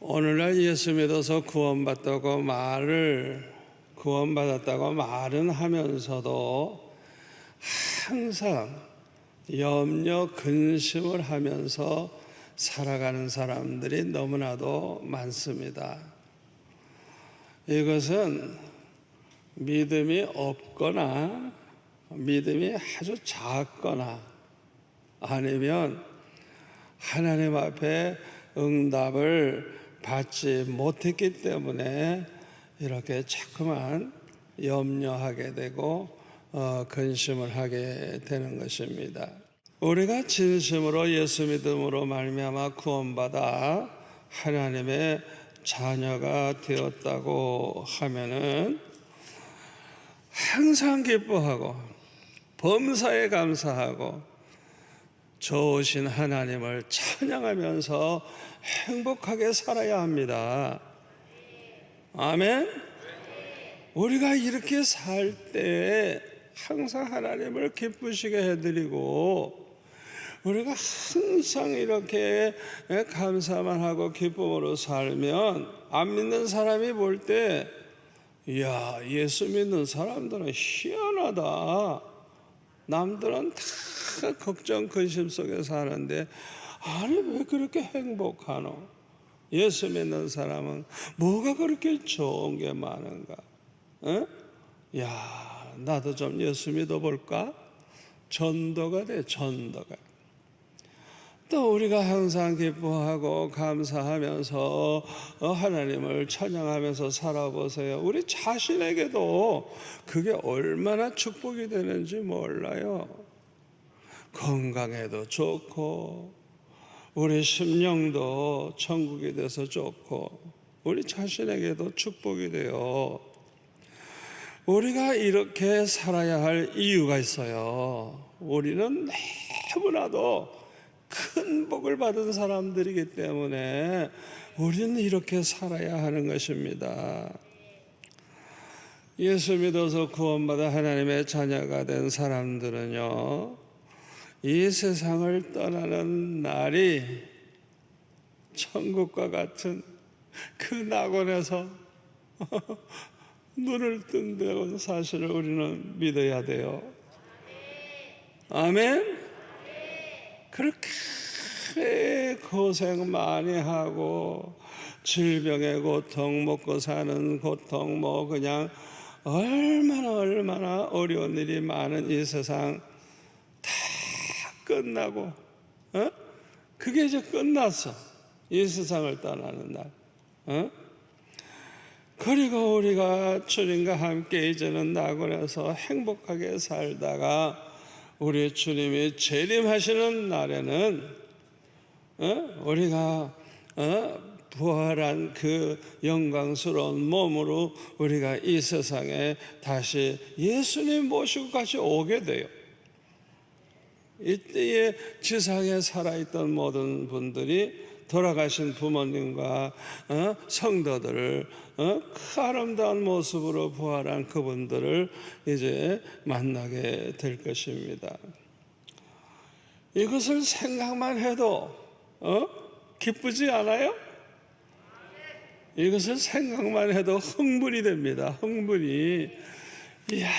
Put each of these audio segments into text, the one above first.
오늘날 예수 믿어서 구원받았다고 말은 하면서도 항상 염려, 근심을 하면서 살아가는 사람들이 너무나도 많습니다. 이것은 믿음이 없거나 믿음이 아주 작거나 아니면 하나님 앞에 응답을 받지 못했기 때문에 이렇게 자꾸만 염려하게 되고 근심을 하게 되는 것입니다. 우리가 진심으로 예수 믿음으로 말미암아 구원받아 하나님의 자녀가 되었다고 하면은 항상 기뻐하고 범사에 감사하고 좋으신 하나님을 찬양하면서 행복하게 살아야 합니다. 아멘. 우리가 이렇게 살 때 항상 하나님을 기쁘시게 해드리고 우리가 항상 이렇게 감사만 하고 기쁨으로 살면 안 믿는 사람이 볼 때 이야, 예수 믿는 사람들은 희한하다. 남들은 다 걱정 근심 속에 사는데 아니 왜 그렇게 행복하노? 예수 믿는 사람은 뭐가 그렇게 좋은 게 많은가? 야, 나도 좀 예수 믿어볼까? 전도가 돼, 전도가. 또 우리가 항상 기뻐하고 감사하면서 하나님을 찬양하면서 살아보세요. 우리 자신에게도 그게 얼마나 축복이 되는지 몰라요. 건강에도 좋고 우리 심령도 천국이 돼서 좋고 우리 자신에게도 축복이 돼요. 우리가 이렇게 살아야 할 이유가 있어요. 우리는 너무나도 큰 복을 받은 사람들이기 때문에 우리는 이렇게 살아야 하는 것입니다. 예수 믿어서 구원받아 하나님의 자녀가 된 사람들은요, 이 세상을 떠나는 날이 천국과 같은 그 낙원에서 눈을 뜬다는 사실을 우리는 믿어야 돼요. 아멘. 그렇게 고생 많이 하고 질병의 고통, 먹고 사는 고통, 그냥 얼마나 어려운 일이 많은 이 세상 다 끝나고 그게 이제 끝났어. 이 세상을 떠나는 날. 그리고 우리가 주님과 함께 이제는 낙원에서 행복하게 살다가 우리 주님이 재림하시는 날에는 우리가 부활한 그 영광스러운 몸으로 우리가 이 세상에 다시 예수님 모시고 같이 오게 돼요. 이때에 지상에 살아있던 모든 분들이 돌아가신 부모님과 성도들을 그 아름다운 모습으로 부활한 그분들을 이제 만나게 될 것입니다. 이것을 생각만 해도 기쁘지 않아요? 이것을 생각만 해도 흥분이 됩니다. 흥분이. 이야,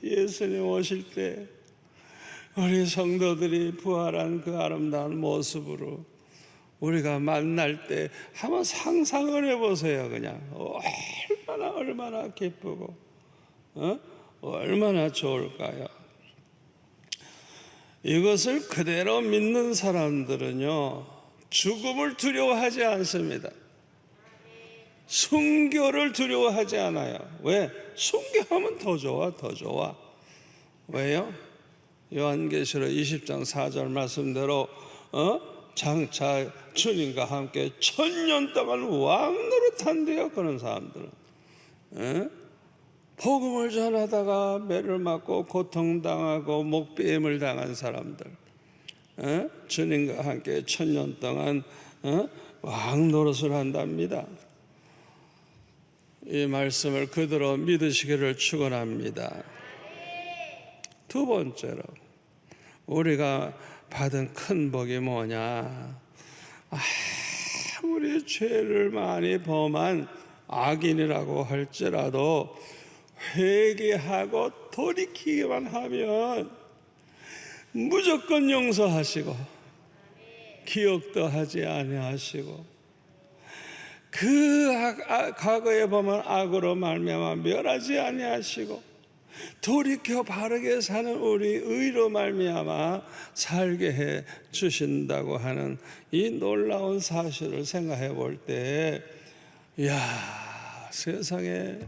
예수님 오실 때 우리 성도들이 부활한 그 아름다운 모습으로 우리가 만날 때 한번 상상을 해보세요. 그냥 얼마나 기쁘고 얼마나 좋을까요? 이것을 그대로 믿는 사람들은요, 죽음을 두려워하지 않습니다. 순교를 두려워하지 않아요. 왜? 순교하면 더 좋아. 왜요? 요한계시록 20장 4절 말씀대로 장차 주님과 함께 1000년 동안 왕노릇한대요. 그런 사람들은 복음을 전하다가 매를 맞고 고통당하고 목베임을 당한 사람들, 주님과 함께 1000년 동안 왕노릇을 한답니다. 이 말씀을 그대로 믿으시기를 축원합니다. 두 번째로 우리가 받은 큰 복이 뭐냐? 우리 죄를 많이 범한 악인이라고 할지라도 회개하고 돌이키기만 하면 무조건 용서하시고 기억도 하지 아니하시고 그 과거에 범한 악으로 말미암아 멸하지 아니하시고 돌이켜 바르게 사는 우리 의로 말미암아 살게 해 주신다고 하는 이 놀라운 사실을 생각해 볼 때, 이야, 세상에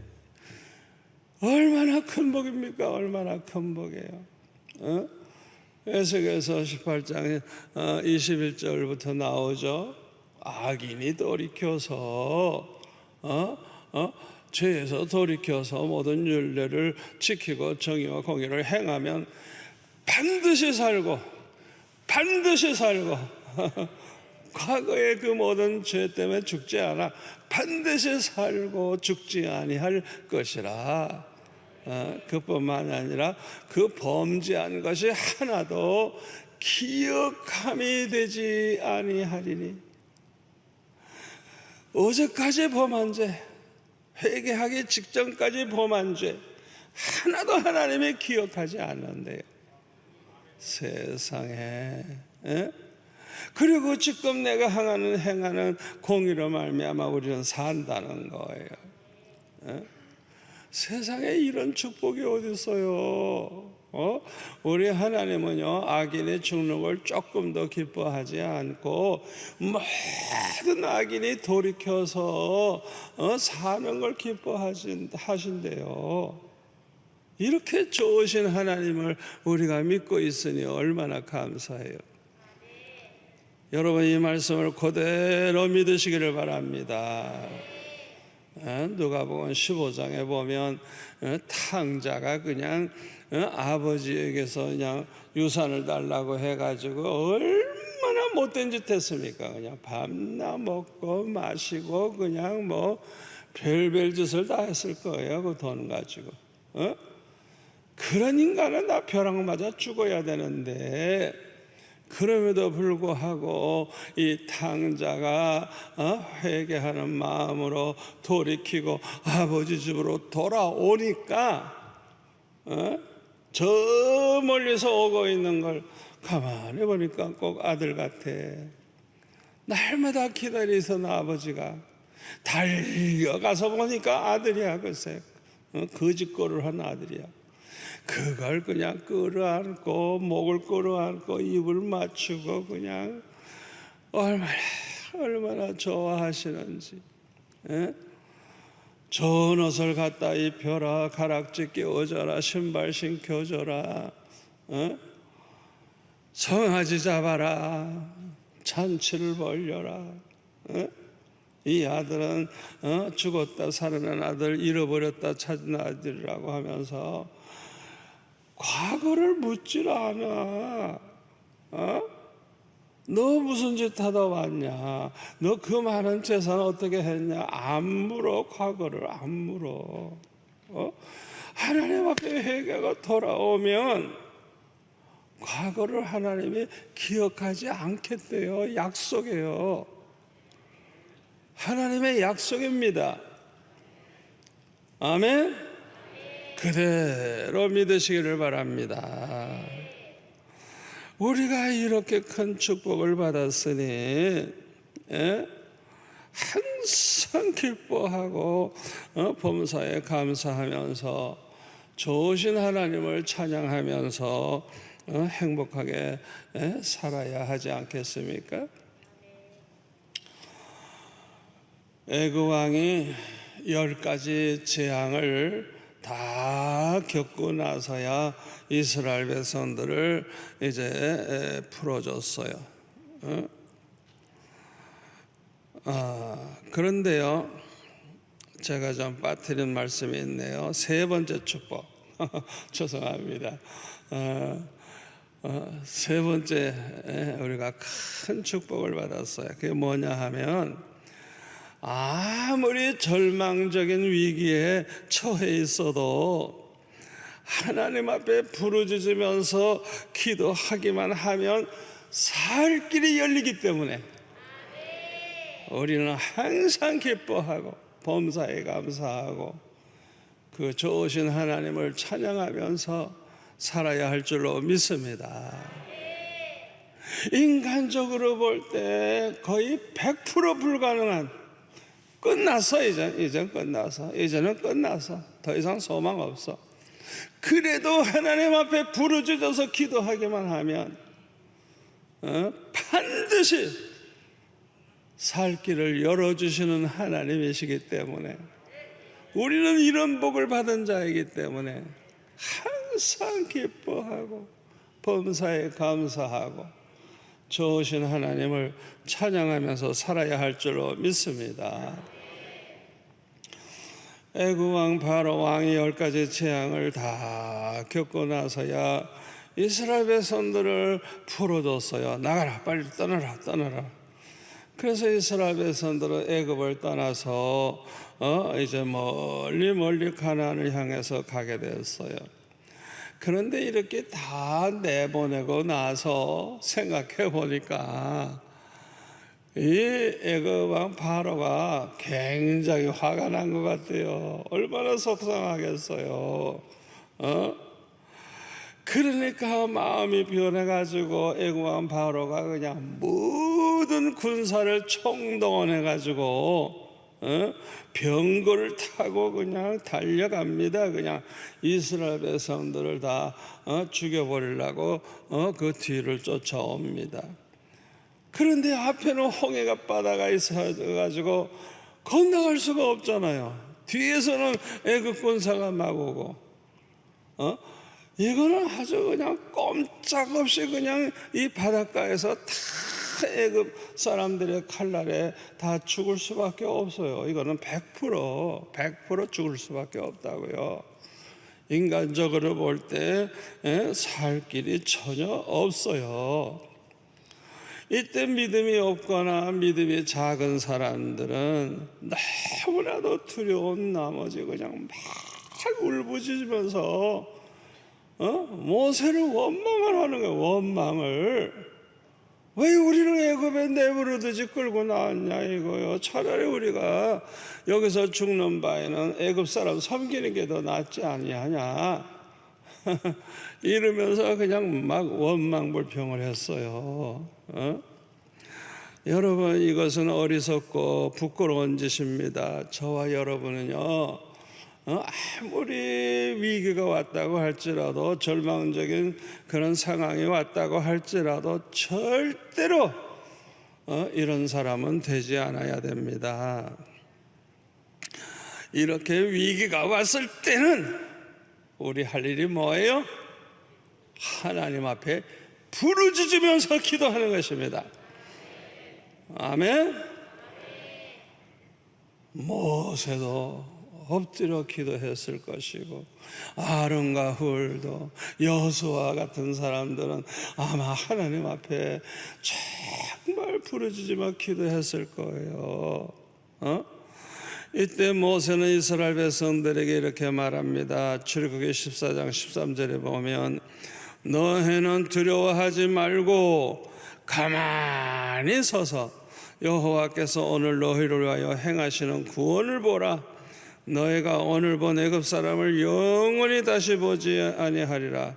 얼마나 큰 복입니까? 얼마나 큰 복이에요. 에스겔서 18장 21절부터 나오죠. 악인이 돌이켜서 죄에서 돌이켜서 모든 율례를 지키고 정의와 공의를 행하면 반드시 살고 과거의 그 모든 죄 때문에 죽지 않아 반드시 살고 죽지 아니할 것이라. 그뿐만 아니라 그 범죄한 것이 하나도 기억함이 되지 아니하리니. 어제까지 범한 죄, 회개하기 직전까지 범한 죄 하나도 하나님이 기억하지 않는데요. 세상에. 그리고 지금 내가 행하는 공의로 말미암아 우리는 산다는 거예요. 세상에 이런 축복이 어디 있어요? 우리 하나님은요, 악인이 죽는 걸 조금 더 기뻐하지 않고 모든 악인이 돌이켜서 사는 걸 기뻐하신대요. 이렇게 좋으신 하나님을 우리가 믿고 있으니 얼마나 감사해요. 여러분, 이 말씀을 그대로 믿으시기를 바랍니다. 누가복음 15장에 보면 탕자가 그냥 아버지에게서 그냥 유산을 달라고 해가지고 얼마나 못된 짓 했습니까? 그냥 밤낮 먹고 마시고 그냥 뭐 별별 짓을 다 했을 거예요. 그 돈 가지고. 그런 인간은 다 벼락 맞아 죽어야 되는데, 그럼에도 불구하고 이 탕자가 회개하는 마음으로 돌이키고 아버지 집으로 돌아오니까 저 멀리서 오고 있는 걸 가만히 보니까 꼭 아들 같아. 날마다 기다리던 아버지가 달려가서 보니까 아들이야. 글쎄, 거짓골을 한 아들이야. 그걸 그냥 끌어안고 목을 끌어안고 입을 맞추고 그냥 얼마나 좋아하시는지. 좋은 옷을 갖다 입혀라, 가락지 끼워줘라, 신발 신겨줘라, 송아지 잡아라, 잔치를 벌려라. 이 아들은 죽었다 살아난 아들, 잃어버렸다 찾은 아들이라고 하면서 과거를 묻질 않아. 너 무슨 짓 하다 왔냐? 너 그 많은 재산 어떻게 했냐? 안 물어. 과거를 안 물어. 하나님 앞에 회개가 돌아오면 과거를 하나님이 기억하지 않겠대요. 약속이에요. 하나님의 약속입니다. 아멘. 그대로 믿으시기를 바랍니다. 우리가 이렇게 큰 축복을 받았으니 항상 기뻐하고 범사에 감사하면서 좋으신 하나님을 찬양하면서 행복하게 살아야 하지 않겠습니까? 애굽 왕이 10가지 재앙을 다 겪고 나서야 이스라엘 백성들을 이제 풀어줬어요. 그런데요, 제가 좀 빠뜨린 말씀이 있네요. 세 번째 축복. 죄송합니다. 세 번째 우리가 큰 축복을 받았어요. 그게 뭐냐 하면, 아무리 절망적인 위기에 처해 있어도 하나님 앞에 부르짖으면서 기도하기만 하면 살 길이 열리기 때문에, 우리는 항상 기뻐하고 범사에 감사하고 그 좋으신 하나님을 찬양하면서 살아야 할 줄로 믿습니다. 인간적으로 볼 때 거의 100% 불가능한, 끝났어. 이제는 끝났어. 더 이상 소망 없어. 그래도 하나님 앞에 부르짖어서 기도하기만 하면 반드시 살 길을 열어주시는 하나님이시기 때문에, 우리는 이런 복을 받은 자이기 때문에 항상 기뻐하고 범사에 감사하고 좋으신 하나님을 찬양하면서 살아야 할 줄로 믿습니다. 애굽 왕 바로 왕이 10가지 재앙을 다 겪고 나서야 이스라엘 백성들을 풀어줬어요. 나가라, 빨리 떠나라. 그래서 이스라엘 백성들은 애굽을 떠나서 이제 멀리 가나안을 향해서 가게 되었어요. 그런데 이렇게 다 내보내고 나서 생각해 보니까 이 애굽 왕 바로가 굉장히 화가 난 것 같아요. 얼마나 속상하겠어요. 그러니까 마음이 변해가지고 애굽 왕 바로가 그냥 모든 군사를 총동원해가지고 병거를 타고 그냥 달려갑니다. 그냥 이스라엘 백성들을 다 죽여버리려고 그 뒤를 쫓아옵니다. 그런데 앞에는 홍해가 바다가 있어가지고 건너갈 수가 없잖아요. 뒤에서는 애굽 군사가 막 오고, 이거는 아주 그냥 꼼짝없이 그냥 이 바닷가에서 다 애굽 사람들의 칼날에 다 죽을 수밖에 없어요. 이거는 100% 죽을 수밖에 없다고요. 인간적으로 볼 때 살 길이 전혀 없어요. 이때 믿음이 없거나 믿음이 작은 사람들은 너무나도 두려운 나머지 그냥 막 울부짖으면서 모세를 원망을 하는 거예요. 원망을. 왜 우리를 애굽에 내버려두지 끌고 나왔냐 이거요. 차라리 우리가 여기서 죽는 바에는 애굽 사람 섬기는 게 더 낫지 아니하냐 이러면서 그냥 막 원망불평을 했어요. 여러분, 이것은 어리석고 부끄러운 짓입니다. 저와 여러분은요, 아무리 위기가 왔다고 할지라도, 절망적인 그런 상황이 왔다고 할지라도 절대로 이런 사람은 되지 않아야 됩니다. 이렇게 위기가 왔을 때는 우리 할 일이 뭐예요? 하나님 앞에 부르짖으면서 기도하는 것입니다. 아멘. 모세도 엎드려 기도했을 것이고, 아론과 훌도, 여호수아 같은 사람들은 아마 하나님 앞에 정말 부르짖으며 기도했을 거예요. 이때 모세는 이스라엘 백성들에게 이렇게 말합니다. 출애굽기 14장 13절에 보면, 너희는 두려워하지 말고 가만히 서서 여호와께서 오늘 너희를 위하여 행하시는 구원을 보라. 너희가 오늘 본 애굽 사람을 영원히 다시 보지 아니하리라.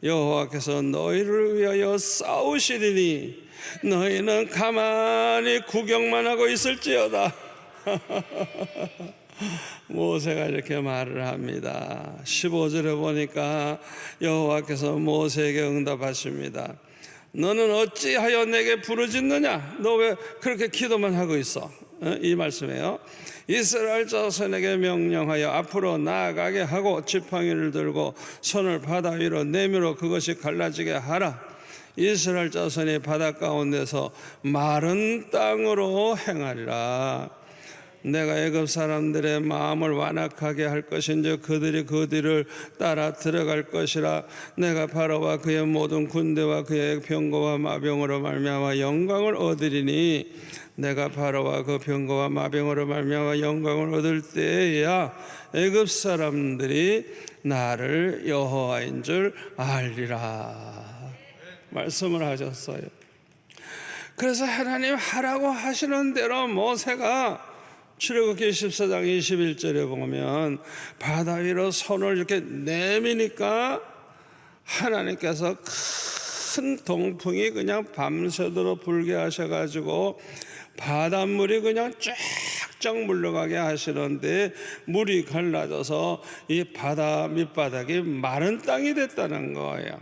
여호와께서 너희를 위하여 싸우시리니 너희는 가만히 구경만 하고 있을지어다. 모세가 이렇게 말을 합니다. 15절에 보니까 여호와께서 모세에게 응답하십니다. 너는 어찌하여 내게 부르짖느냐? 너 왜 그렇게 기도만 하고 있어? 이 말씀이에요. 이스라엘 자손에게 명령하여 앞으로 나아가게 하고 지팡이를 들고 손을 바다 위로 내밀어 그것이 갈라지게 하라. 이스라엘 자손이 바다 가운데서 마른 땅으로 행하리라. 내가 애굽 사람들의 마음을 완악하게 할 것인지 그들이 그 뒤를 따라 들어갈 것이라. 내가 바로와 그의 모든 군대와 그의 병거와 마병으로 말미암아 영광을 얻으리니 내가 바로와 그 병거와 마병으로 말미암아 영광을 얻을 때에야 애굽 사람들이 나를 여호와인 줄 알리라 말씀을 하셨어요. 그래서 하나님 하라고 하시는 대로 모세가 출애굽기 14장 21절에 보면 바다 위로 손을 이렇게 내미니까 하나님께서 큰 동풍이 그냥 밤새도록 불게 하셔가지고 바닷물이 그냥 쫙쫙 물러가게 하시는데 물이 갈라져서 이 바다 밑바닥이 마른 땅이 됐다는 거예요.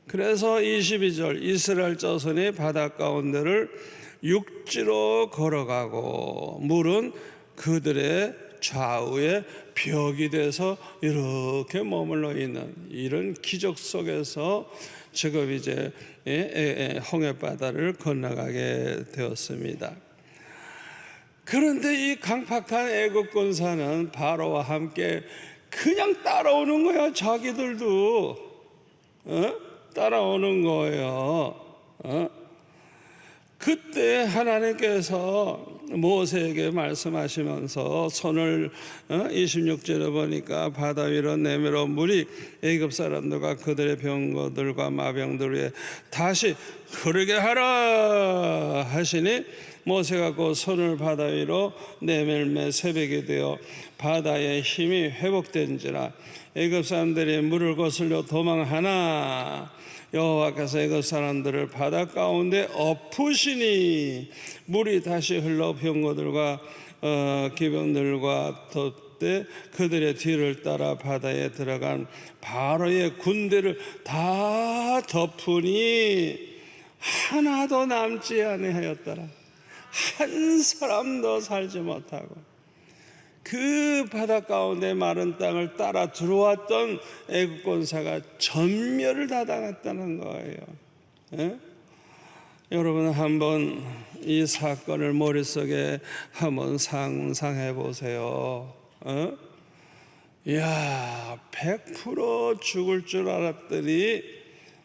그래서 22절 이스라엘 자손이 바다 가운데를 육지로 걸어가고 물은 그들의 좌우에 벽이 돼서 이렇게 머물러 있는 이런 기적 속에서 지금 이제 홍해바다를 건너가게 되었습니다. 그런데 이 강팍한 애국 군사는 바로와 함께 그냥 따라오는 거야. 자기들도 따라오는 거예요. 그때 하나님께서 모세에게 말씀하시면서 손을 26절에 보니까 바다 위로 내밀어 물이 애굽 사람들과 그들의 병거들과 마병들 위에 다시 흐르게 하라 하시니 모세가 그 손을 바다 위로 내밀매 새벽이 되어 바다의 힘이 회복된지라 애굽 사람들이 물을 거슬려 도망하나 여호와께서 애굽 사람들을 바다 가운데 엎으시니 물이 다시 흘러 병거들과 기병들과 덧대 그들의 뒤를 따라 바다에 들어간 바로의 군대를 다 덮으니 하나도 남지 아니하였더라. 한 사람도 살지 못하고 그 바다 가운데 마른 땅을 따라 들어왔던 애국 군사가 전멸을 다 당했다는 거예요. 여러분 한번 이 사건을 머릿속에 한번 상상해 보세요. 이야 100% 죽을 줄 알았더니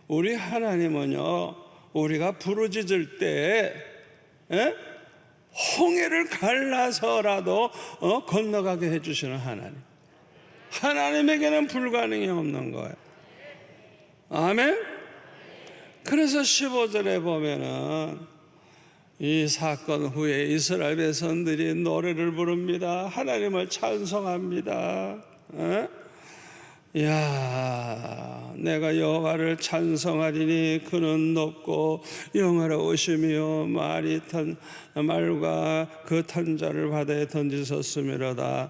우리 하나님은요 우리가 부르짖을 때 홍해를 갈라서라도 건너가게 해주시는 하나님. 하나님에게는 불가능이 없는 거예요. 아멘. 그래서 15절에 보면은 이 사건 후에 이스라엘 백성들이 노래를 부릅니다. 하나님을 찬송합니다. 야, 내가 여호와를 찬송하리니 그는 높고 영화로우시며 말과 그 탄자를 바다에 던지셨음이로다.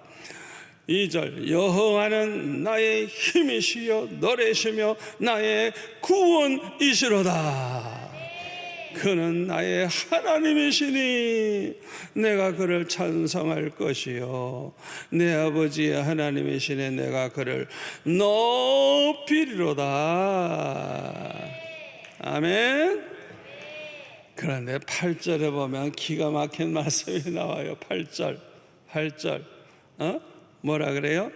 2절 여호와는 나의 힘이시여 노래시며 나의 구원이시로다. 그는 나의 하나님이시니 내가 그를 찬송할 것이요 내 아버지의 하나님이시니 내가 그를 높이리로다. 아멘. 그런데 8절에 보면 기가 막힌 말씀이 나와요. 8절 뭐라 그래요?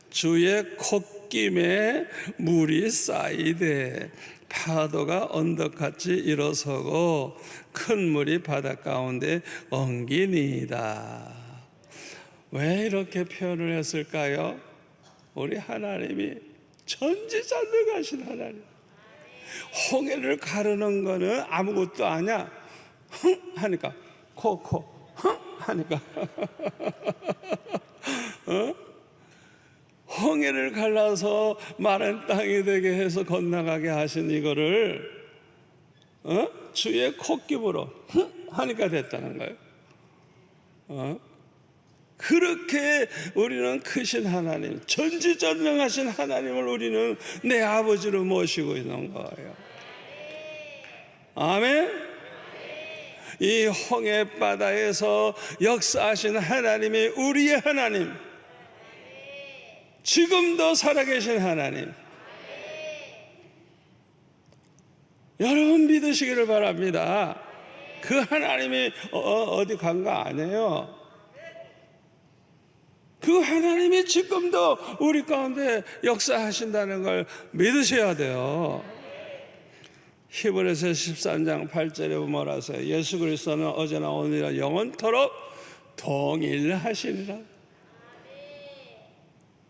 주의 콧김에 물이 쌓이되 파도가 언덕같이 일어서고 큰 물이 바다 가운데 엉기니이다. 왜 이렇게 표현을 했을까요? 우리 하나님이 전지전능하신 하나님. 홍해를 가르는 거는 아무것도 아니야. 흥 하니까 흥 하니까 홍해를 갈라서 마른 땅이 되게 해서 건너가게 하신 이거를 주의 콧깁으로 하니까 됐다는 거예요. 그렇게 우리는 크신 하나님, 전지전능하신 하나님을 우리는 내 아버지로 모시고 있는 거예요. 아멘. 이 홍해 바다에서 역사하신 하나님이 우리의 하나님, 지금도 살아계신 하나님. 여러분 믿으시기를 바랍니다. 그 하나님이 어디 간 거 아니에요. 그 하나님이 지금도 우리 가운데 역사하신다는 걸 믿으셔야 돼요. 히브리서 13장 8절에 뭐라 하세요? 예수 그리스도는 어제나 오늘이나 영원토록 동일하시니라.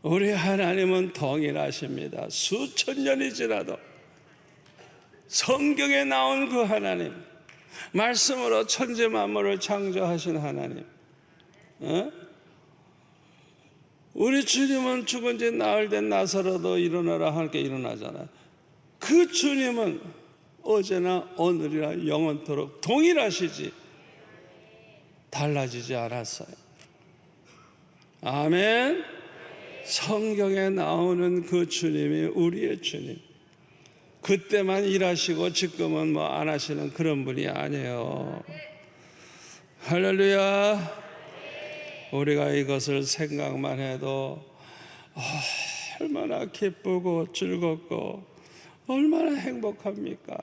우리 하나님은 동일하십니다. 수천 년이 지나도 성경에 나온 그 하나님, 말씀으로 천지 만물을 창조하신 하나님. 우리 주님은 죽은 지 나흘 된 나사로도 일어나라 하니까 일어나잖아요. 그 주님은 어제나 오늘이나 영원토록 동일하시지 달라지지 않았어요. 아멘. 성경에 나오는 그 주님이 우리의 주님. 그때만 일하시고 지금은 뭐 안 하시는 그런 분이 아니에요. 할렐루야. 우리가 이것을 생각만 해도 얼마나 기쁘고 즐겁고 얼마나 행복합니까?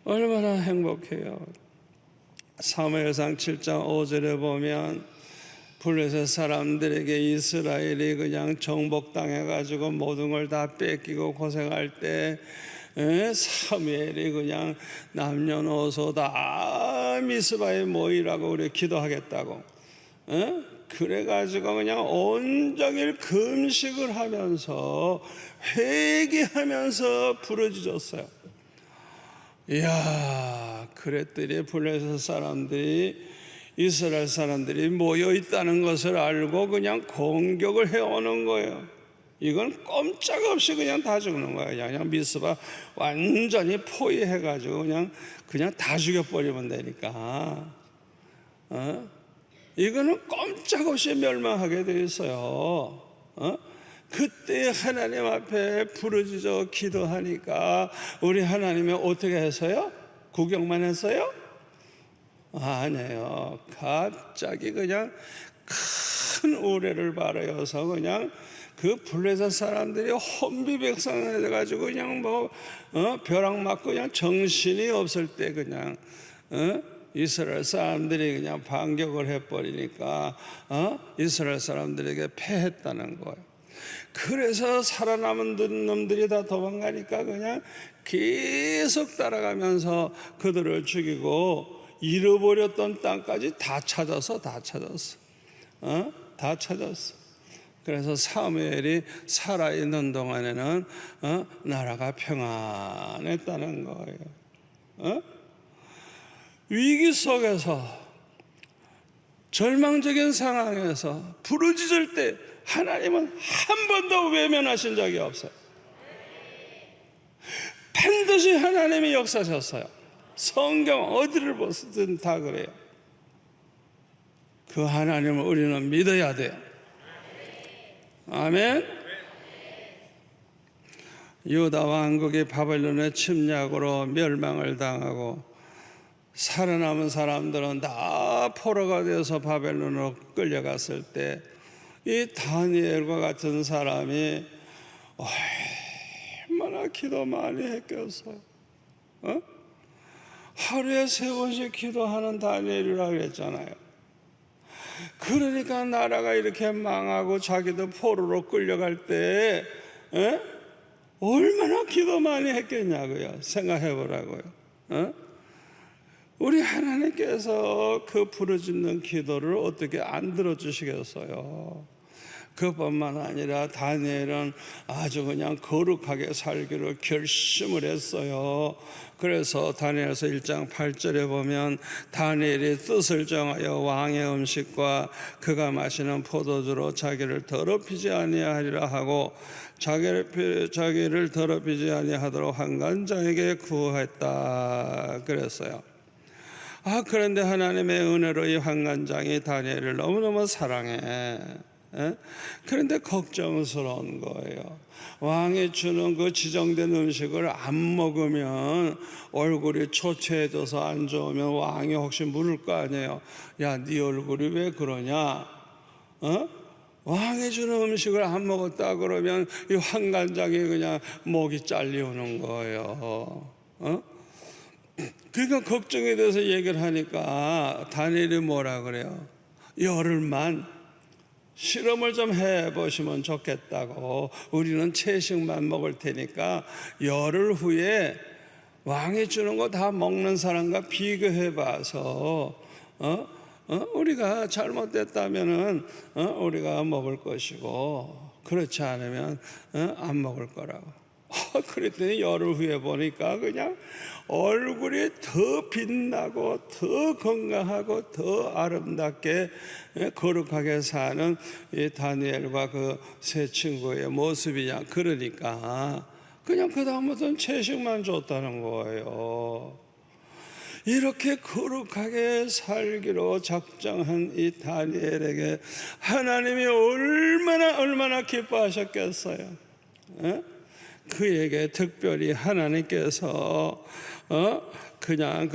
얼마나 행복해요. 사무엘상 7장 5절에 보면 블레셋 사람들에게 이스라엘이 그냥 정복당해가지고 모든 걸 다 뺏기고 고생할 때 사무엘이 그냥 남녀노소 다 미스바에 모이라고 우리 기도하겠다고 그래가지고 그냥 온종일 금식을 하면서 회개하면서 부르짖었어요. 이야, 그랬더니 블레셋 사람들이 이스라엘 사람들이 모여 있다는 것을 알고 그냥 공격을 해오는 거예요. 이건 꼼짝없이 그냥 다 죽는 거예요. 그냥 미스바 완전히 포위해가지고 그냥 다 죽여버리면 되니까. 이거는 꼼짝없이 멸망하게 돼 있어요. 그때 하나님 앞에 부르짖어 기도하니까 우리 하나님이 어떻게 했어요? 구경만 했어요? 아니에요. 갑자기 그냥 큰 우레를 발하여서 그냥 그 블레셋 사람들이 혼비백산해 가지고 그냥 벼락 맞고 그냥 정신이 없을 때 그냥 이스라엘 사람들이 그냥 반격을 해버리니까 이스라엘 사람들에게 패했다는 거예요. 그래서 살아남은 놈들이 다 도망가니까 그냥 계속 따라가면서 그들을 죽이고 잃어버렸던 땅까지 다 찾았어. 그래서 사무엘이 살아있는 동안에는 나라가 평안했다는 거예요. 위기 속에서 절망적인 상황에서 부르짖을 때 하나님은 한 번도 외면하신 적이 없어요. 반드시 하나님이 역사하셨어요. 성경 어디를 보든 다 그래요. 그 하나님을 우리는 믿어야 돼요. 아멘. 유다 왕국이 바벨론의 침략으로 멸망을 당하고 살아남은 사람들은 다 포로가 되어서 바벨론으로 끌려갔을 때 이 다니엘과 같은 사람이 얼마나 기도 많이 했겠어요. 하루에 3번씩 기도하는 다니엘이라고 그랬잖아요. 그러니까 나라가 이렇게 망하고 자기도 포로로 끌려갈 때 얼마나 기도 많이 했겠냐고요. 생각해 보라고요. 우리 하나님께서 그 부르짖는 기도를 어떻게 안 들어주시겠어요? 그뿐만 아니라 다니엘은 아주 그냥 거룩하게 살기로 결심을 했어요. 그래서 다니엘서 1장 8절에 보면 다니엘이 뜻을 정하여 왕의 음식과 그가 마시는 포도주로 자기를 더럽히지 아니하리라 하고 자기를 더럽히지 아니하도록 환관장에게 구했다 그랬어요. 그런데 하나님의 은혜로 이 환관장이 다니엘을 너무너무 사랑해. 그런데 걱정스러운 거예요. 왕이 주는 그 지정된 음식을 안 먹으면 얼굴이 초췌해져서 안 좋으면 왕이 혹시 물을 거 아니에요. 야, 네 얼굴이 왜 그러냐? 왕이 주는 음식을 안 먹었다 그러면 이 환관장이 그냥 목이 잘리우는 거예요. 그러니까 걱정이 돼서 얘기를 하니까 다니엘이 뭐라 그래요? 열흘만 실험을 좀 해보시면 좋겠다고. 우리는 채식만 먹을 테니까 열흘 후에 왕이 주는 거 다 먹는 사람과 비교해봐서 우리가 잘못됐다면은 우리가 먹을 것이고 그렇지 않으면 안 먹을 거라고. 그랬더니 열흘 후에 보니까 그냥 얼굴이 더 빛나고 더 건강하고 더 아름답게 거룩하게 사는 이 다니엘과 그 세 친구의 모습이냐. 그러니까 그냥 그 다음부터는 채식만 줬다는 거예요. 이렇게 거룩하게 살기로 작정한 이 다니엘에게 하나님이 얼마나 기뻐하셨겠어요. 그에게 특별히 하나님께서 그냥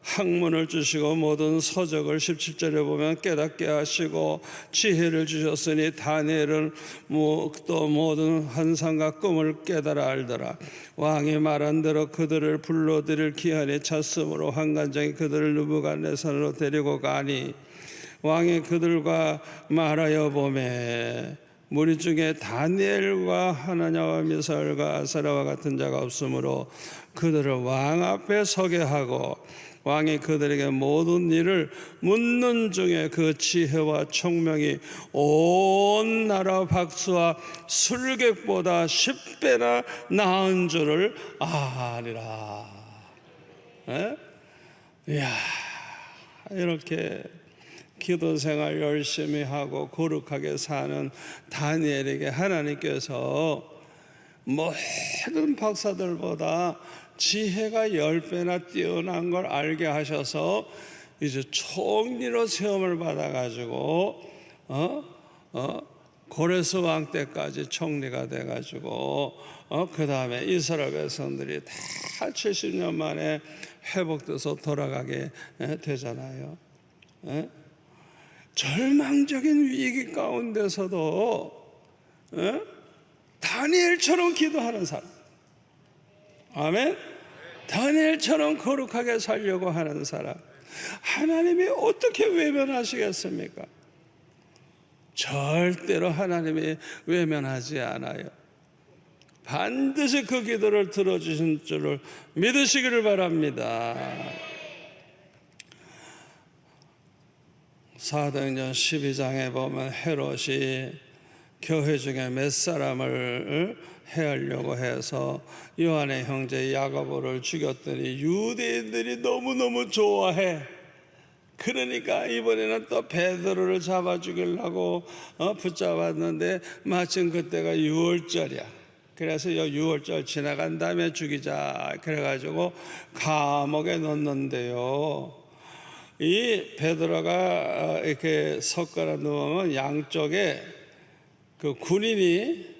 학문을 주시고 모든 서적을 17절에 보면 깨닫게 하시고 지혜를 주셨으니 다니엘은 또 모든 환상과 꿈을 깨달아 알더라. 왕이 말한 대로 그들을 불러들일 기한이 찼으므로 환관장이 그들을 느부갓네살로 데리고 가니 왕이 그들과 말하여 보매 무리 중에 다니엘과 하나냐와 미사엘과 아사랴와 같은 자가 없으므로 그들을 왕 앞에 서게 하고 왕이 그들에게 모든 일을 묻는 중에 그 지혜와 총명이 온 나라 박수와 술객보다 10배나 나은 줄을 아니라. 이야, 이렇게 기도 생활 열심히 하고 거룩하게 사는 다니엘에게 하나님께서 모든 박사들보다 지혜가 10배나 뛰어난 걸 알게 하셔서 이제 총리로 세움을 받아가지고 고레스 왕 때까지 총리가 돼가지고 그 다음에 이스라엘 백성들이 다 70년 만에 회복돼서 돌아가게 되잖아요. 절망적인 위기 가운데서도 다니엘처럼 기도하는 사람, 아멘. 다니엘처럼 거룩하게 살려고 하는 사람, 하나님이 어떻게 외면하시겠습니까? 절대로 하나님이 외면하지 않아요. 반드시 그 기도를 들어주신 줄을 믿으시기를 바랍니다. 사도행전 12장에 보면 헤롯이 교회 중에 몇 사람을 해하려고 해서 요한의 형제 야고보를 죽였더니 유대인들이 너무너무 좋아해. 그러니까 이번에는 또 베드로를 잡아 죽이려고 붙잡았는데 마침 그때가 6월절이야. 그래서 6월절 지나간 다음에 죽이자 그래가지고 감옥에 넣는데요, 이 베드로가 이렇게 석가라 누우면 양쪽에 그 군인이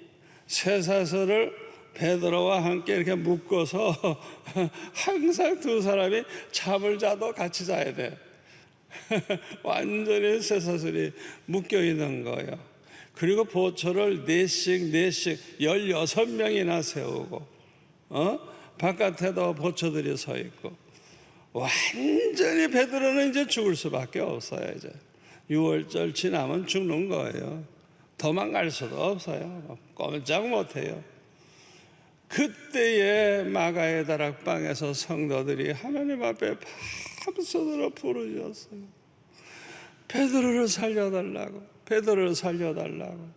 쇠사슬을 베드로와 함께 이렇게 묶어서 항상 두 사람이 잠을 자도 같이 자야 돼. 완전히 쇠사슬이 묶여 있는 거예요. 그리고 보초를 넷씩 16명이나 세우고 바깥에도 보초들이 서 있고 완전히 베드로는 이제 죽을 수밖에 없어요. 이제 6월절 지나면 죽는 거예요. 도망갈 수도 없어요. 꼼짝 못해요. 그때에 마가의 다락방에서 성도들이 하나님 앞에 밤새도록 부르짖었어요. 베드로를 살려달라고, 베드로를 살려달라고.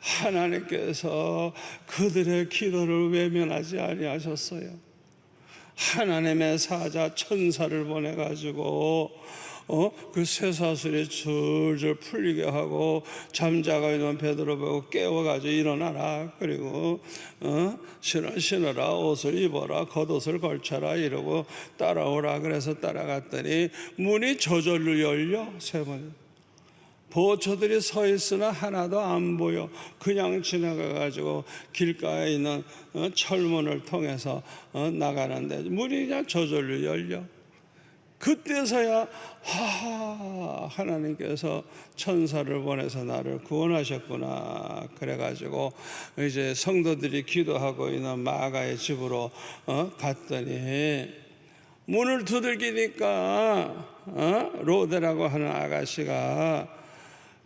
하나님께서 그들의 기도를 외면하지 아니하셨어요. 하나님의 사자 천사를 보내가지고 그 쇠사슬이 줄줄 풀리게 하고 잠자고 있는 베드로 보고 깨워가지고 일어나라, 그리고 신어라, 옷을 입어라, 겉옷을 걸쳐라 이러고 따라오라. 그래서 따라갔더니 문이 저절로 열려. 세 번 보초들이 서 있으나 하나도 안 보여. 그냥 지나가가지고 길가에 있는 철문을 통해서 나가는데 문이 그냥 저절로 열려. 그때서야 하나님께서 천사를 보내서 나를 구원하셨구나. 그래가지고 이제 성도들이 기도하고 있는 마가의 집으로 갔더니 문을 두들기니까 로데라고 하는 아가씨가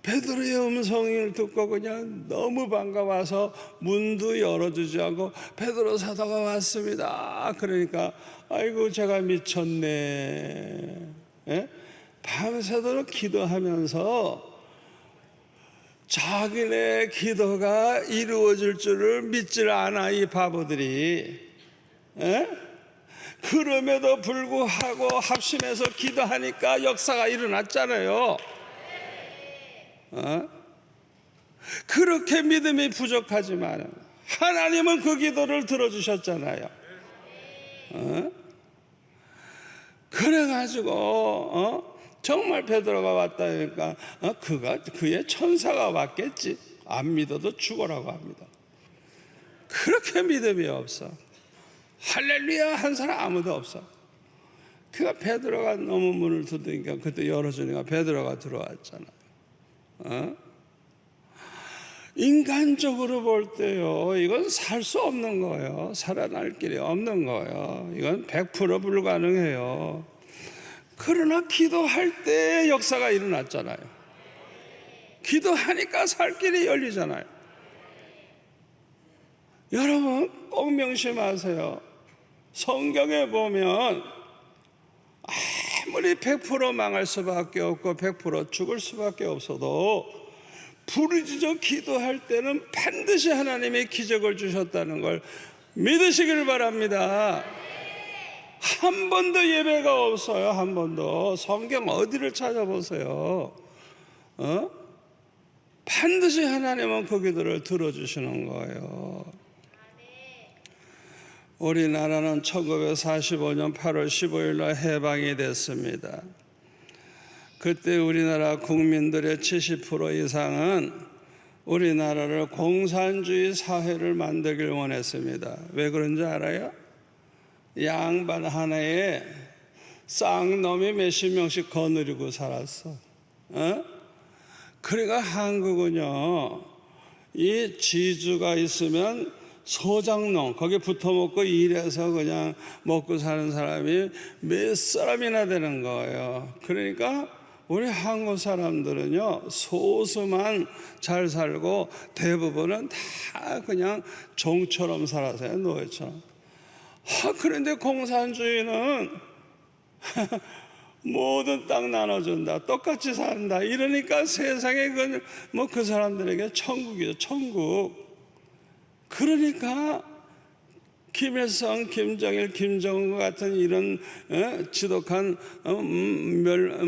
베드로의 음성을 듣고 그냥 너무 반가워서 문도 열어주지 않고 베드로 사도가 왔습니다. 그러니까 아이고 제가 미쳤네. 밤새도록 기도하면서 자기네 기도가 이루어질 줄을 믿질 않아, 이 바보들이. 에? 그럼에도 불구하고 합심해서 기도하니까 역사가 일어났잖아요. 그렇게 믿음이 부족하지만 하나님은 그 기도를 들어주셨잖아요. 그래가지고 정말 베드로가 왔다니까 그의 천사가 왔겠지. 안 믿어도 죽어라고 합니다. 그렇게 믿음이 없어. 할렐루야 한 사람 아무도 없어. 그가 베드로가 너무 문을 두드니까 그때 열어주니까 베드로가 들어왔잖아요. 인간적으로 볼 때요, 이건 살 수 없는 거예요. 살아날 길이 없는 거예요. 이건 100% 불가능해요. 그러나 기도할 때 역사가 일어났잖아요. 기도하니까 살 길이 열리잖아요. 여러분 꼭 명심하세요. 성경에 보면 아무리 100% 망할 수밖에 없고 100% 죽을 수밖에 없어도 부르짖어 기도할 때는 반드시 하나님이 기적을 주셨다는 걸 믿으시길 바랍니다. 한 번도 예배가 없어요. 한 번도. 성경 어디를 찾아보세요. 반드시 하나님은 그 기도를 들어주시는 거예요. 우리나라는 1945년 8월 15일 날 해방이 됐습니다. 그때 우리나라 국민들의 70% 이상은 우리나라를 공산주의 사회를 만들길 원했습니다. 왜 그런지 알아요? 양반 하나에 쌍놈이 몇십 명씩 거느리고 살았어. 그러니까 한국은요, 이 지주가 있으면 소장농, 거기 붙어먹고 일해서 그냥 먹고 사는 사람이 몇 사람이나 되는 거예요. 그러니까 우리 한국 사람들은요, 소수만 잘 살고 대부분은 다 그냥 종처럼 살아서요, 노예처럼. 그런데 공산주의는 모든 땅 나눠준다, 똑같이 산다, 이러니까 세상에 그 사람들에게 천국이죠, 천국. 그러니까 김일성, 김정일, 김정은 같은 이런 지독한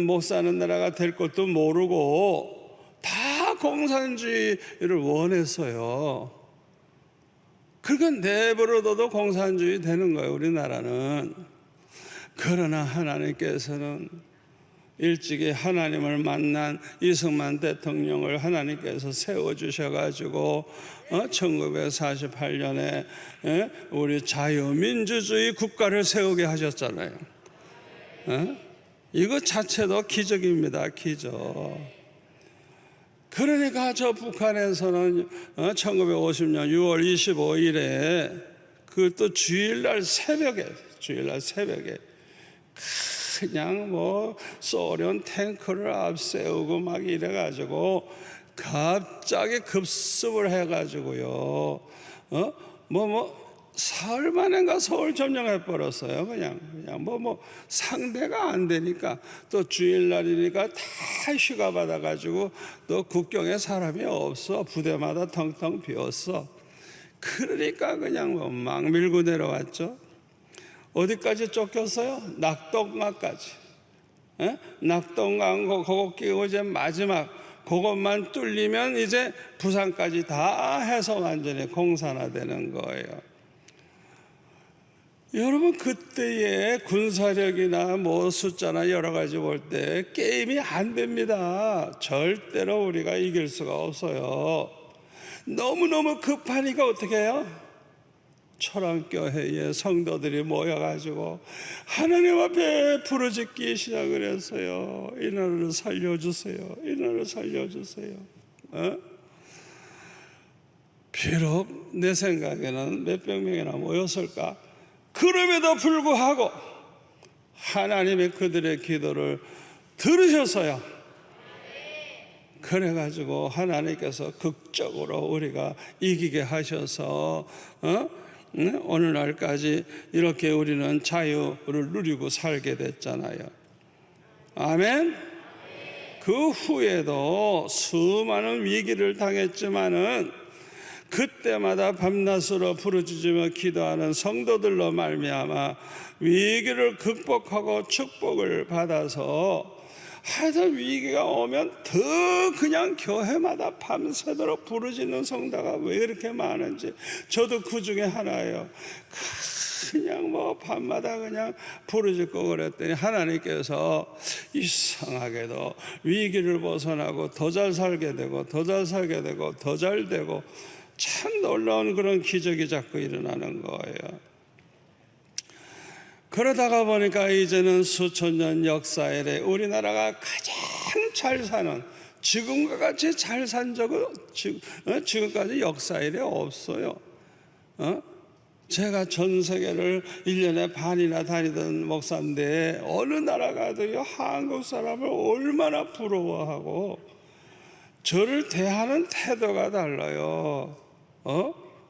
못 사는 나라가 될 것도 모르고 다 공산주의를 원했어요. 그러니까 내버려둬도 공산주의 되는 거예요, 우리나라는. 그러나 하나님께서는 일찍이 하나님을 만난 이승만 대통령을 하나님께서 세워주셔가지고 1948년에 우리 자유민주주의 국가를 세우게 하셨잖아요. 이거 자체도 기적입니다, 기적. 그러니까 저 북한에서는 1950년 6월 25일에 그것도 주일날 새벽에 그냥 소련 탱크를 앞세우고 막 이래가지고 갑자기 급습을 해가지고요, 사흘 만인가 서울 점령해 버렸어요. 그냥 상대가 안 되니까, 또 주일날이니까 다 휴가 받아가지고 또 국경에 사람이 없어. 부대마다 텅텅 비었어. 그러니까 그냥 막 밀고 내려왔죠. 어디까지 쫓겼어요? 낙동강까지. 낙동강 그거 끼고 이제 마지막 그것만 뚫리면 이제 부산까지 다 해서 완전히 공산화되는 거예요. 여러분 그때의 군사력이나 숫자나 여러 가지 볼 때 게임이 안 됩니다. 절대로 우리가 이길 수가 없어요. 너무너무 급하니까 어떻게 해요? 초랑교회에 성도들이 모여가지고 하나님 앞에 부르짖기 시작을 했어요. 이 나라를 살려주세요. 이 나라를 살려주세요. 비록 내 생각에는 몇백 명이나 모였을까? 그럼에도 불구하고 하나님이 그들의 기도를 들으셨어요. 그래가지고 하나님께서 극적으로 우리가 이기게 하셔서 오늘날까지 이렇게 우리는 자유를 누리고 살게 됐잖아요. 아멘. 그 후에도 수많은 위기를 당했지만은 그때마다 밤낮으로 부르짖으며 기도하는 성도들로 말미암아 위기를 극복하고 축복을 받아서 하여튼 위기가 오면 더 그냥 교회마다 밤새도록 부르짖는 성도가 왜 이렇게 많은지 저도 그 중에 하나예요. 그냥 뭐 밤마다 그냥 부르짖고 그랬더니 하나님께서 이상하게도 위기를 벗어나고 더 잘 살게 되고 더 잘 살게 되고 더 잘 되고 참 놀라운 그런 기적이 자꾸 일어나는 거예요. 그러다가 보니까 이제는 수천 년 역사 이래 우리나라가 가장 잘 사는, 지금과 같이 잘 산 적은 지금까지 역사 이래 없어요. 제가 전 세계를 1년에 반이나 다니던 목사인데 어느 나라 가도요 한국 사람을 얼마나 부러워하고 저를 대하는 태도가 달라요.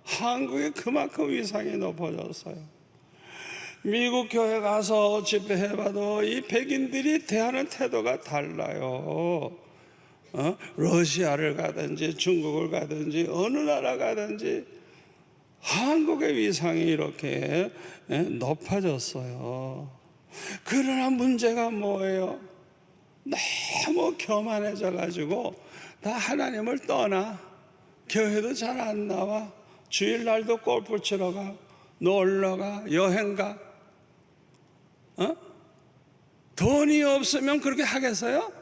한국이 그만큼 위상이 높아졌어요. 미국 교회 가서 집회해봐도 이 백인들이 대하는 태도가 달라요. 러시아를 가든지 중국을 가든지 어느 나라 가든지 한국의 위상이 이렇게 높아졌어요. 그러나 문제가 뭐예요? 너무 교만해져 가지고 다 하나님을 떠나. 교회도 잘 안 나와. 주일날도 골프 치러 가, 놀러 가, 여행 가. 돈이 없으면 그렇게 하겠어요?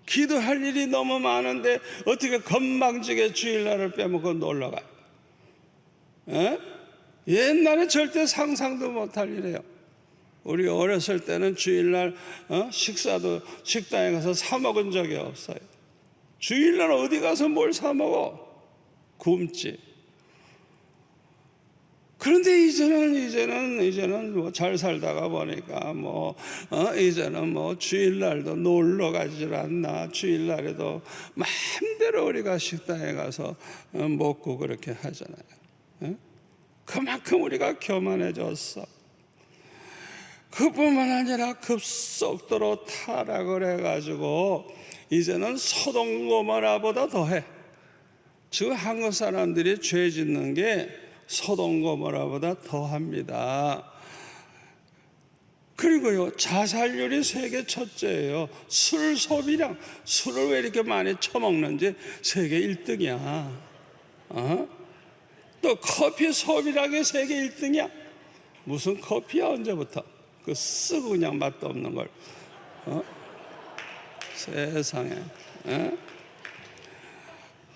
기도할 일이 너무 많은데 어떻게 건방지게 주일날을 빼먹고 놀러 가? 옛날에 절대 상상도 못할 일이에요. 우리 어렸을 때는 주일날 식사도 식당에 가서 사 먹은 적이 없어요. 주일날 어디 가서 뭘 사 먹어? 굶지. 그런데 이제는 뭐 잘 살다가 보니까 이제는 주일날도 놀러 가질 않나. 주일날에도 마음대로 우리가 식당에 가서 먹고 그렇게 하잖아요. 그만큼 우리가 교만해졌어. 그뿐만 아니라 급속도로 타락을 해가지고 이제는 소돔 고모라보다 더해. 지금 한국 사람들이 죄 짓는 게 소돔 고모라보다 더합니다. 그리고요, 자살률이 세계 첫째예요. 술 소비량, 술을 왜 이렇게 많이 처먹는지 세계 1등이야. 또 커피 소비량이 세계 1등이야. 무슨 커피야 언제부터? 그 쓰고 그냥 맛도 없는 걸. 세상에.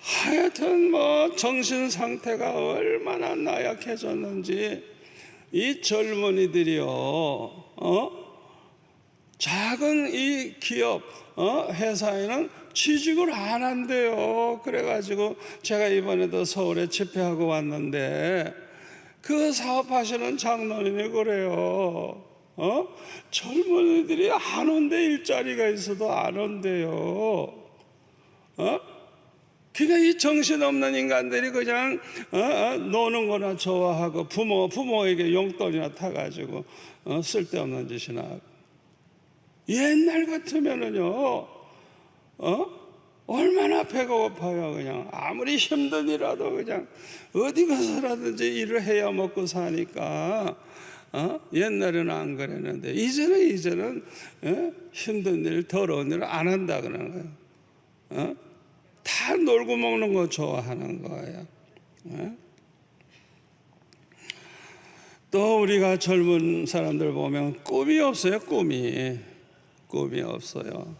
하여튼 정신 상태가 얼마나 나약해졌는지 이 젊은이들이요, 작은 이 기업, 회사에는 취직을 안 한대요. 그래가지고 제가 이번에도 서울에 집회하고 왔는데 그 사업하시는 장로님이 그래요. 젊은이들이 안 온대. 일자리가 있어도 안 온대요. 그러니까 이 정신없는 인간들이 그냥 노는 거나 좋아하고 부모에게 용돈이나 타가지고 쓸데없는 짓이나 하고. 옛날 같으면은요, 얼마나 배가 고파요. 그냥 아무리 힘든 일이라도 그냥 어디 가서라든지 일을 해야 먹고 사니까. 옛날에는 안 그랬는데 이제는 힘든 일, 더러운 일 안 한다 그러는 거예요. 다 놀고 먹는 거 좋아하는 거예요. 또 우리가 젊은 사람들 보면 꿈이 없어요. 꿈이 없어요.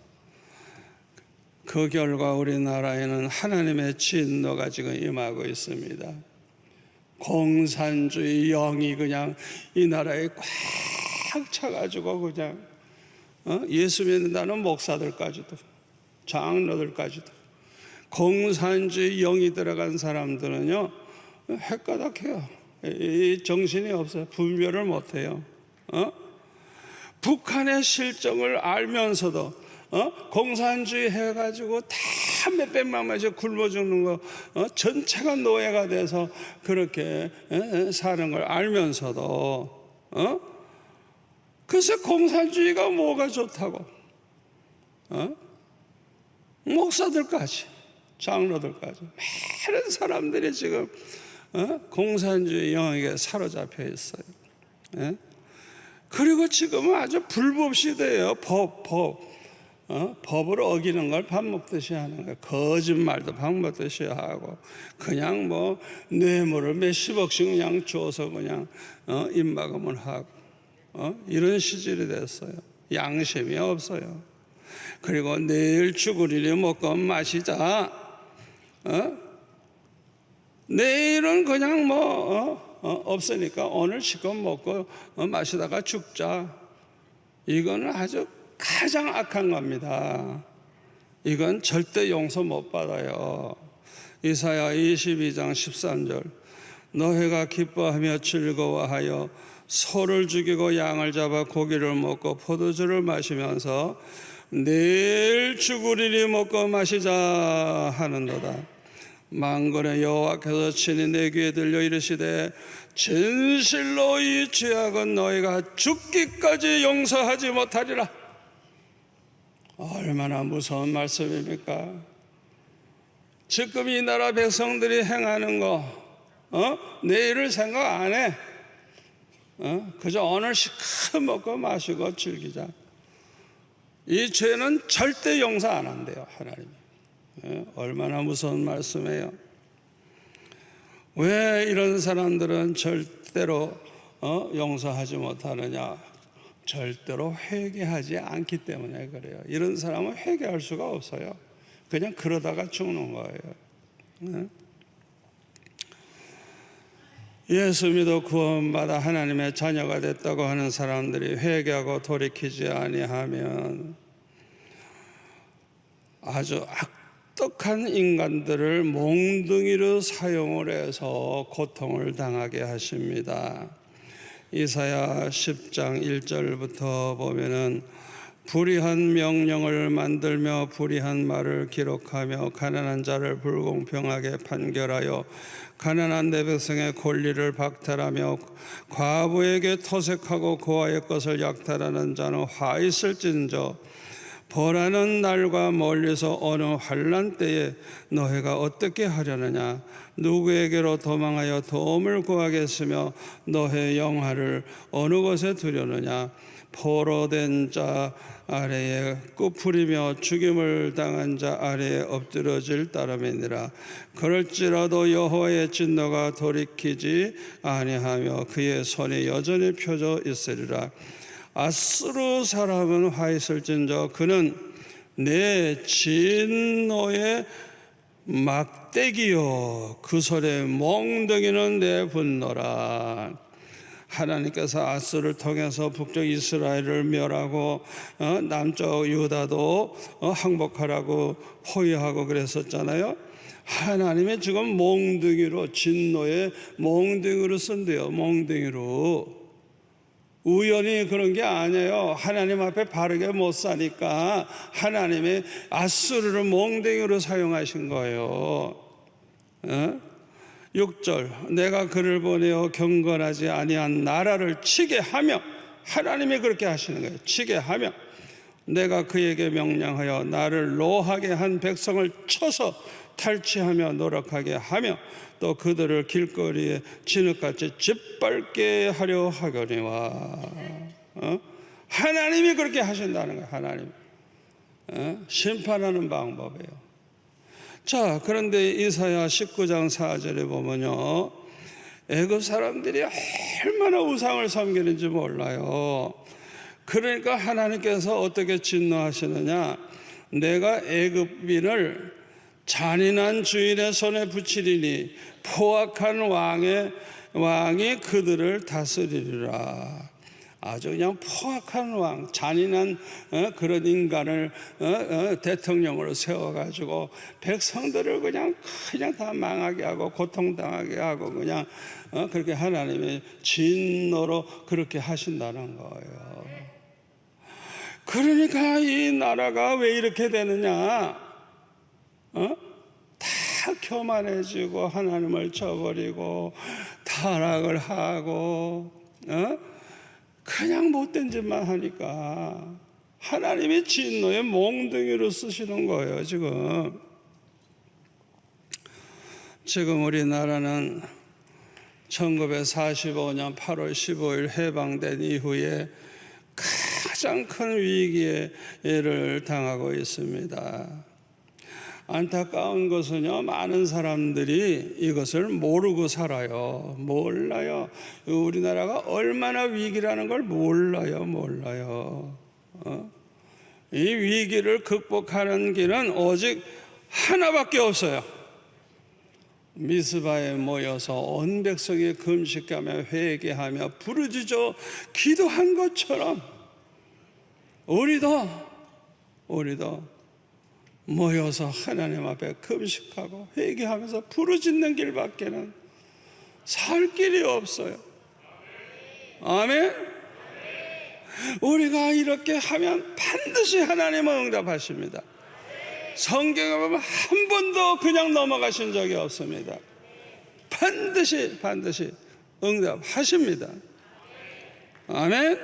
그 결과 우리나라에는 하나님의 진노가 지금 임하고 있습니다. 공산주의 영이 그냥 이 나라에 꽉 차가지고 그냥 예수 믿는다는 목사들까지도, 장로들까지도 공산주의 영이 들어간 사람들은요 헷가닥해요. 이 정신이 없어요. 분별을 못해요. 북한의 실정을 알면서도 공산주의 해가지고 다 몇백만 명씩 굶어 죽는 거 전체가 노예가 돼서 그렇게 사는 걸 알면서도 글쎄 공산주의가 뭐가 좋다고, 목사들까지, 장로들까지 많은 사람들이 지금 공산주의 영역에 사로잡혀 있어요. 그리고 지금은 아주 불법 시대예요. 법을 어기는 걸 밥 먹듯이 하는 거예요. 거짓말도 밥 먹듯이 하고, 그냥 뭐 뇌물을 몇십억씩 그냥 줘서 그냥 입막음을 하고, 이런 시절이 됐어요. 양심이 없어요. 그리고 내일 죽을 일이 먹고 마시자. 내일은 그냥 없으니까 오늘 실컷 먹고 마시다가 죽자. 이거는 아주 가장 악한 겁니다. 이건 절대 용서 못 받아요. 이사야 22장 13절, 너희가 기뻐하며 즐거워하여 소를 죽이고 양을 잡아 고기를 먹고 포도주를 마시면서 내일 죽을 일이 먹고 마시자 하는도다. 만군의 여호와께서 친히 내 귀에 들려 이르시되 진실로 이 죄악은 너희가 죽기까지 용서하지 못하리라. 얼마나 무서운 말씀입니까? 지금 이 나라 백성들이 행하는 거 내일을 생각 안 해. 그저 오늘 시컷 먹고 마시고 즐기자. 이 죄는 절대 용서 안 한대요, 하나님이. 얼마나 무서운 말씀이에요. 왜 이런 사람들은 절대로 용서하지 못하느냐? 절대로 회개하지 않기 때문에 그래요. 이런 사람은 회개할 수가 없어요. 그냥 그러다가 죽는 거예요. 예수 믿어 구원받아 하나님의 자녀가 됐다고 하는 사람들이 회개하고 돌이키지 아니하면 아주 악독한 인간들을 몽둥이로 사용을 해서 고통을 당하게 하십니다. 이사야 10장 1절부터 보면은 불의한 명령을 만들며 불의한 말을 기록하며 가난한 자를 불공평하게 판결하여 가난한 내 백성의 권리를 박탈하며 과부에게 토색하고 고아의 것을 약탈하는 자는 화 있을진저 벌하는 날과 멀리서 어느 환난 때에 너희가 어떻게 하려느냐? 누구에게로 도망하여 도움을 구하겠으며 너희 영화를 어느 곳에 두려느냐? 포로된 자 아래에 꾸풀이며 죽임을 당한 자 아래에 엎드러질 따름이니라. 그럴지라도 여호와의 진노가 돌이키지 아니하며 그의 손이 여전히 펴져 있으리라. 아수르 사람은 화 있을진저 그는 내 진노의 막대기요 그 손의 몽둥이는 내 분노라. 하나님께서 아수를 통해서 북쪽 이스라엘을 멸하고 남쪽 유다도 항복하라고 호위하고 그랬었잖아요. 하나님의 지금 몽둥이로 진노의 몽둥이로 쓴대요. 몽둥이로. 우연히 그런 게 아니에요. 하나님 앞에 바르게 못 사니까 하나님의 아수르를 몽둥이로 사용하신 거예요. 6절 내가 그를 보내어 경건하지 아니한 나라를 치게 하며, 하나님이 그렇게 하시는 거예요. 치게 하며 내가 그에게 명령하여 나를 노하게 한 백성을 쳐서 탈취하며 노력하게 하며 또 그들을 길거리에 진흙같이 짓밟게 하려 하거니와. 하나님이 그렇게 하신다는 거예요. 하나님 심판하는 방법이에요. 자, 그런데 이사야 19장 4절에 보면요, 애굽 사람들이 얼마나 우상을 섬기는지 몰라요. 그러니까 하나님께서 어떻게 진노하시느냐? 내가 애굽인을 잔인한 주인의 손에 붙이리니 포악한 왕이 그들을 다스리리라. 아주 그냥 포악한 왕, 잔인한 그런 인간을 대통령으로 세워가지고 백성들을 그냥 다 망하게 하고 고통당하게 하고 그냥 그렇게 하나님의 진노로 그렇게 하신다는 거예요. 그러니까 이 나라가 왜 이렇게 되느냐? 다 교만해지고 하나님을 저버리고 타락을 하고 그냥 못된 짓만 하니까 하나님이 진노의 몽둥이로 쓰시는 거예요. 지금 우리나라는 1945년 8월 15일 해방된 이후에 가장 큰 위기를 당하고 있습니다. 안타까운 것은요, 많은 사람들이 이것을 모르고 살아요. 몰라요. 우리나라가 얼마나 위기라는 걸 몰라요. 이 위기를 극복하는 길은 오직 하나밖에 없어요. 미스바에 모여서 온 백성이 금식하며 회개하며 부르짖어 기도한 것처럼 우리도 모여서 하나님 앞에 금식하고 회개하면서 부르짖는 길밖에는 살 길이 없어요. 아멘. 우리가 이렇게 하면 반드시 하나님은 응답하십니다. 성경에 보면 한 번도 그냥 넘어가신 적이 없습니다. 반드시 응답하십니다. 아멘.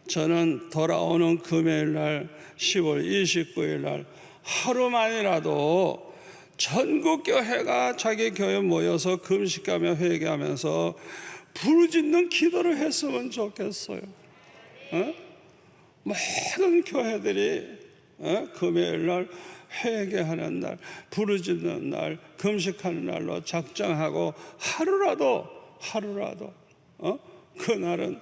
저는 돌아오는 금요일 날 10월 29일 날 하루만이라도 전국 교회가 자기 교회 모여서 금식하며 회개하면서 부르짖는 기도를 했으면 좋겠어요. 모든 교회들이 금요일 날 회개하는 날, 부르짖는 날, 금식하는 날로 작정하고 하루라도 그날은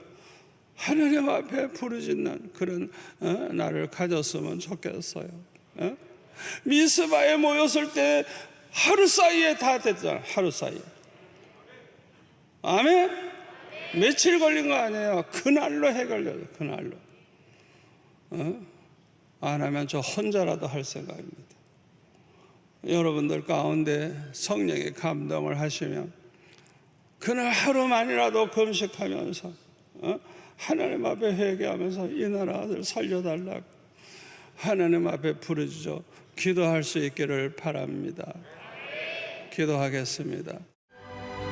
하나님 앞에 부르짖는 그런 날을 가졌으면 좋겠어요. 미스바에 모였을 때 하루 사이에 다 됐잖아요. 하루 사이에. 아멘? 며칠 걸린 거 아니에요. 그날로 해결려요. 그날로. 안 하면 저 혼자라도 할 생각입니다. 여러분들 가운데 성령의 감동을 하시면 그날 하루만이라도 금식하면서 하나님 앞에 회개하면서 이 나라를 살려달라고 하나님 앞에 부르짖어 기도할 수 있기를 바랍니다. 기도하겠습니다.